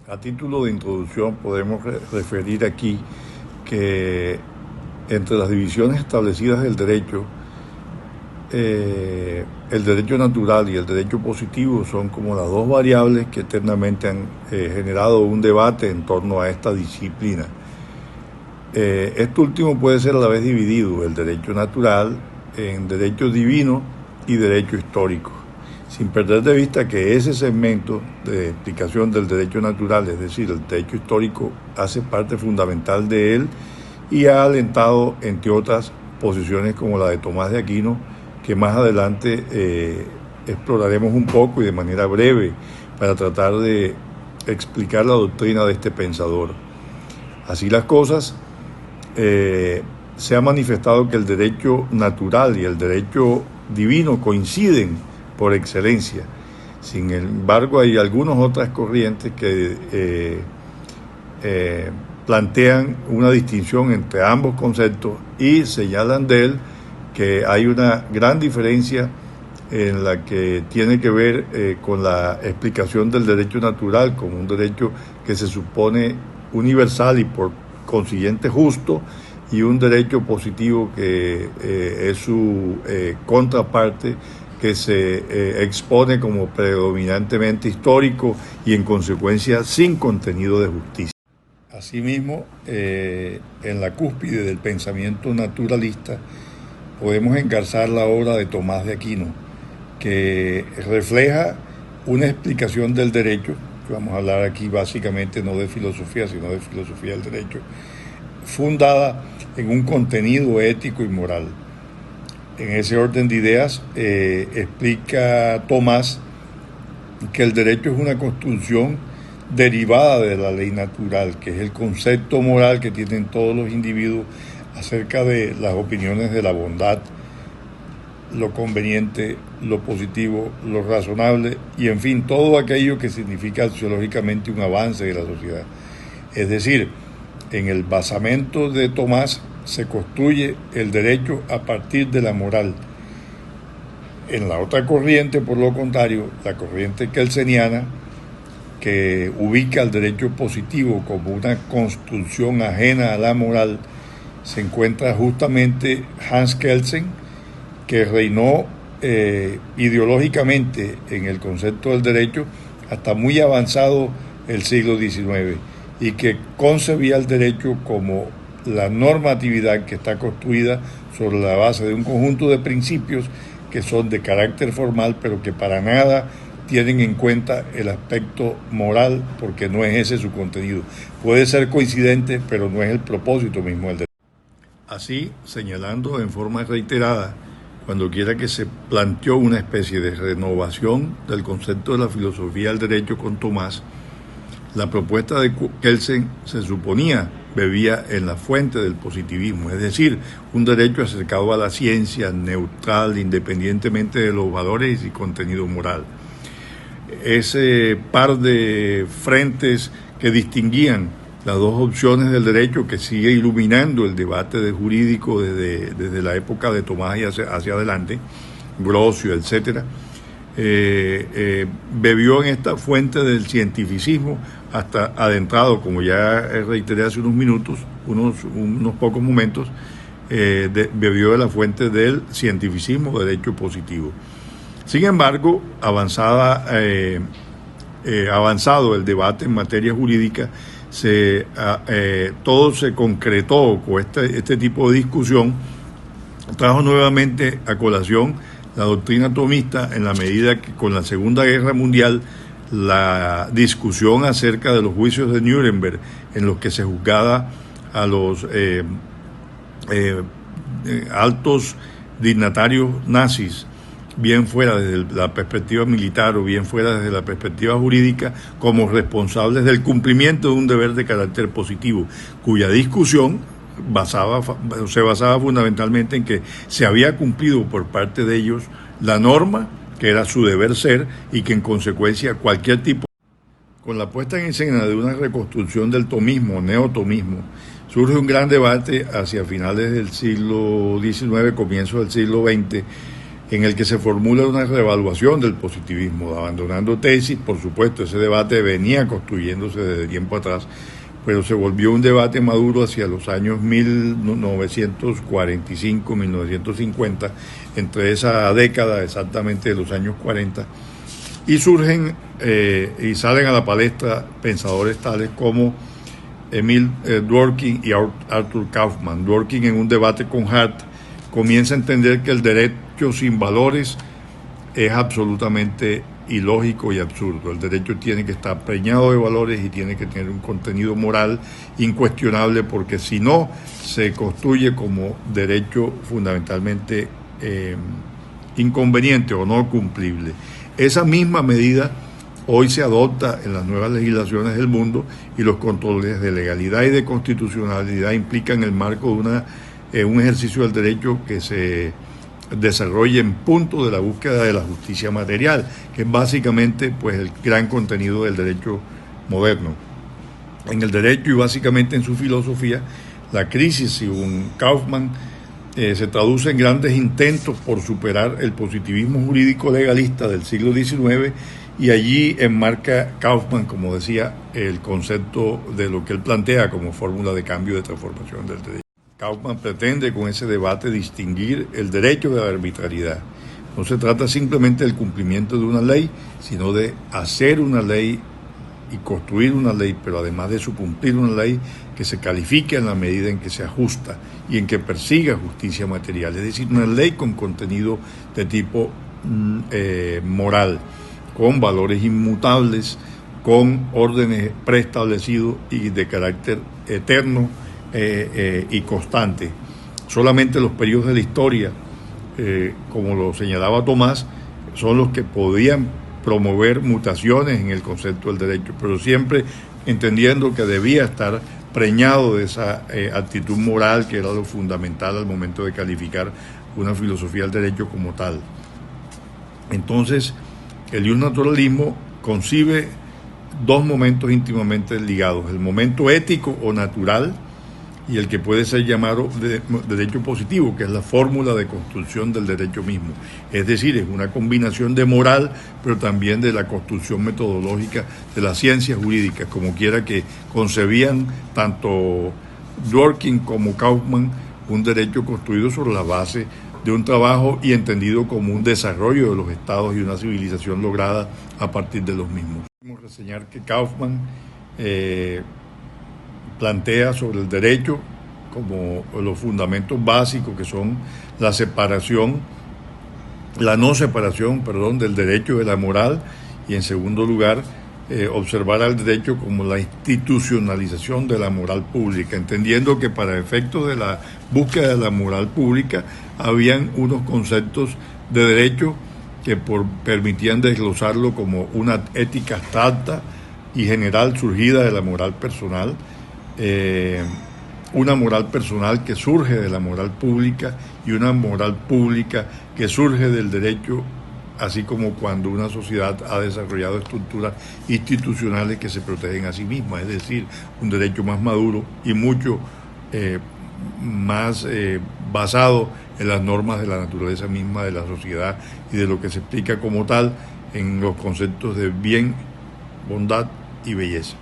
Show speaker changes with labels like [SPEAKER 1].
[SPEAKER 1] A título de introducción podemos referir aquí que entre las divisiones establecidas del derecho, el derecho natural y el derecho positivo son como las dos variables que eternamente han generado un debate en torno a esta disciplina. Este último puede ser a la vez dividido, el derecho natural, en derecho divino y derecho histórico, sin perder de vista que ese segmento de explicación del derecho natural, es decir, el derecho histórico, hace parte fundamental de él y ha alentado, entre otras, posiciones como la de Tomás de Aquino, que más adelante exploraremos un poco y de manera breve para tratar de explicar la doctrina de este pensador. Así las cosas, se ha manifestado que el derecho natural y el derecho divino coinciden por excelencia. Sin embargo, hay algunas otras corrientes que plantean una distinción entre ambos conceptos y señalan de él que hay una gran diferencia en la que tiene que ver con la explicación del derecho natural como un derecho que se supone universal y por consiguiente justo, y un derecho positivo que es su contraparte, que se expone como predominantemente histórico y en consecuencia sin contenido de justicia. Asimismo, en la cúspide del pensamiento naturalista podemos engarzar la obra de Tomás de Aquino, que refleja una explicación del derecho. Vamos a hablar aquí básicamente no de filosofía, sino de filosofía del derecho, fundada en un contenido ético y moral. En ese orden de ideas explica Tomás que el derecho es una construcción derivada de la ley natural, que es el concepto moral que tienen todos los individuos acerca de las opiniones de la bondad, lo conveniente, lo positivo, lo razonable y, en fin, todo aquello que significa sociológicamente un avance de la sociedad. Es decir, en el basamento de Tomás se construye el derecho a partir de la moral. En la otra corriente, por lo contrario, la corriente kelseniana, que ubica el derecho positivo como una construcción ajena a la moral, se encuentra justamente Hans Kelsen, que reinó ideológicamente en el concepto del derecho hasta muy avanzado el siglo XIX, y que concebía el derecho como la normatividad que está construida sobre la base de un conjunto de principios que son de carácter formal, pero que para nada tienen en cuenta el aspecto moral, porque no es ese su contenido. Puede ser coincidente, pero no es el propósito mismo del derecho. Así, señalando en forma reiterada, cuando quiera que se planteó una especie de renovación del concepto de la filosofía del derecho con Tomás, la propuesta de Kelsen se suponía bebía en la fuente del positivismo, es decir, un derecho acercado a la ciencia, neutral, independientemente de los valores y contenido moral. Ese par de frentes que distinguían las dos opciones del derecho, que sigue iluminando el debate jurídico desde la época de Tomás y hacia adelante, Grocio, etcétera, bebió en esta fuente del cientificismo hasta adentrado, como ya reiteré hace unos minutos, unos pocos momentos, bebió de la fuente del cientificismo, derecho positivo. Sin embargo, avanzado el debate en materia jurídica, todo se concretó con este tipo de discusión, trajo nuevamente a colación la doctrina tomista, en la medida que con la Segunda Guerra Mundial la discusión acerca de los juicios de Nuremberg, en los que se juzgaba a los altos dignatarios nazis, bien fuera desde la perspectiva militar o bien fuera desde la perspectiva jurídica, como responsables del cumplimiento de un deber de carácter positivo, cuya discusión se basaba fundamentalmente en que se había cumplido por parte de ellos la norma, que era su deber ser, y que en consecuencia cualquier tipo. Con la puesta en escena de una reconstrucción del tomismo, neotomismo, surge un gran debate hacia finales del siglo XIX, comienzos del siglo XX, en el que se formula una reevaluación del positivismo, abandonando tesis. Por supuesto, ese debate venía construyéndose desde tiempo atrás, pero se volvió un debate maduro hacia los años 1945, 1950, entre esa década exactamente de los años 40, y surgen y salen a la palestra pensadores tales como Emil Dworkin y Arthur Kaufman. Dworkin, en un debate con Hart, comienza a entender que el derecho sin valores es absolutamente ilógico y absurdo. El derecho tiene que estar preñado de valores y tiene que tener un contenido moral incuestionable, porque si no, se construye como derecho fundamentalmente inconveniente o no cumplible. Esa misma medida hoy se adopta en las nuevas legislaciones del mundo, y los controles de legalidad y de constitucionalidad implican el marco de un ejercicio del derecho que se desarrolla en punto de la búsqueda de la justicia material, que es básicamente pues el gran contenido del derecho moderno. En el derecho y básicamente en su filosofía, la crisis, según Kaufman, se traduce en grandes intentos por superar el positivismo jurídico legalista del siglo XIX, y allí enmarca Kaufman, como decía, el concepto de lo que él plantea como fórmula de cambio de transformación del derecho. Kaufman pretende con ese debate distinguir el derecho de la arbitrariedad. No se trata simplemente del cumplimiento de una ley, sino de hacer una ley y construir una ley, pero además de su cumplir una ley que se califique en la medida en que se ajusta y en que persiga justicia material, es decir, una ley con contenido de tipo moral, con valores inmutables, con órdenes preestablecidos y de carácter eterno y constante. Solamente los periodos de la historia, como lo señalaba Tomás, son los que podían promover mutaciones en el concepto del derecho, pero siempre entendiendo que debía estar preñado de esa actitud moral, que era lo fundamental al momento de calificar una filosofía del derecho como tal. Entonces, el iusnaturalismo concibe dos momentos íntimamente ligados: el momento ético o natural, y el que puede ser llamado derecho positivo, que es la fórmula de construcción del derecho mismo. Es decir, es una combinación de moral, pero también de la construcción metodológica de las ciencias jurídicas, como quiera que concebían tanto Dworkin como Kaufman, un derecho construido sobre la base de un trabajo y entendido como un desarrollo de los estados y una civilización lograda a partir de los mismos. Podemos reseñar que Kaufman plantea sobre el derecho como los fundamentos básicos, que son la no separación del derecho de la moral, y en segundo lugar, observar al derecho como la institucionalización de la moral pública, entendiendo que para efectos de la búsqueda de la moral pública habían unos conceptos de derecho que permitían desglosarlo como una ética abstracta y general surgida de la moral personal, una moral personal que surge de la moral pública y una moral pública que surge del derecho, así como cuando una sociedad ha desarrollado estructuras institucionales que se protegen a sí mismas, es decir, un derecho más maduro y mucho más basado en las normas de la naturaleza misma de la sociedad y de lo que se explica como tal en los conceptos de bien, bondad y belleza.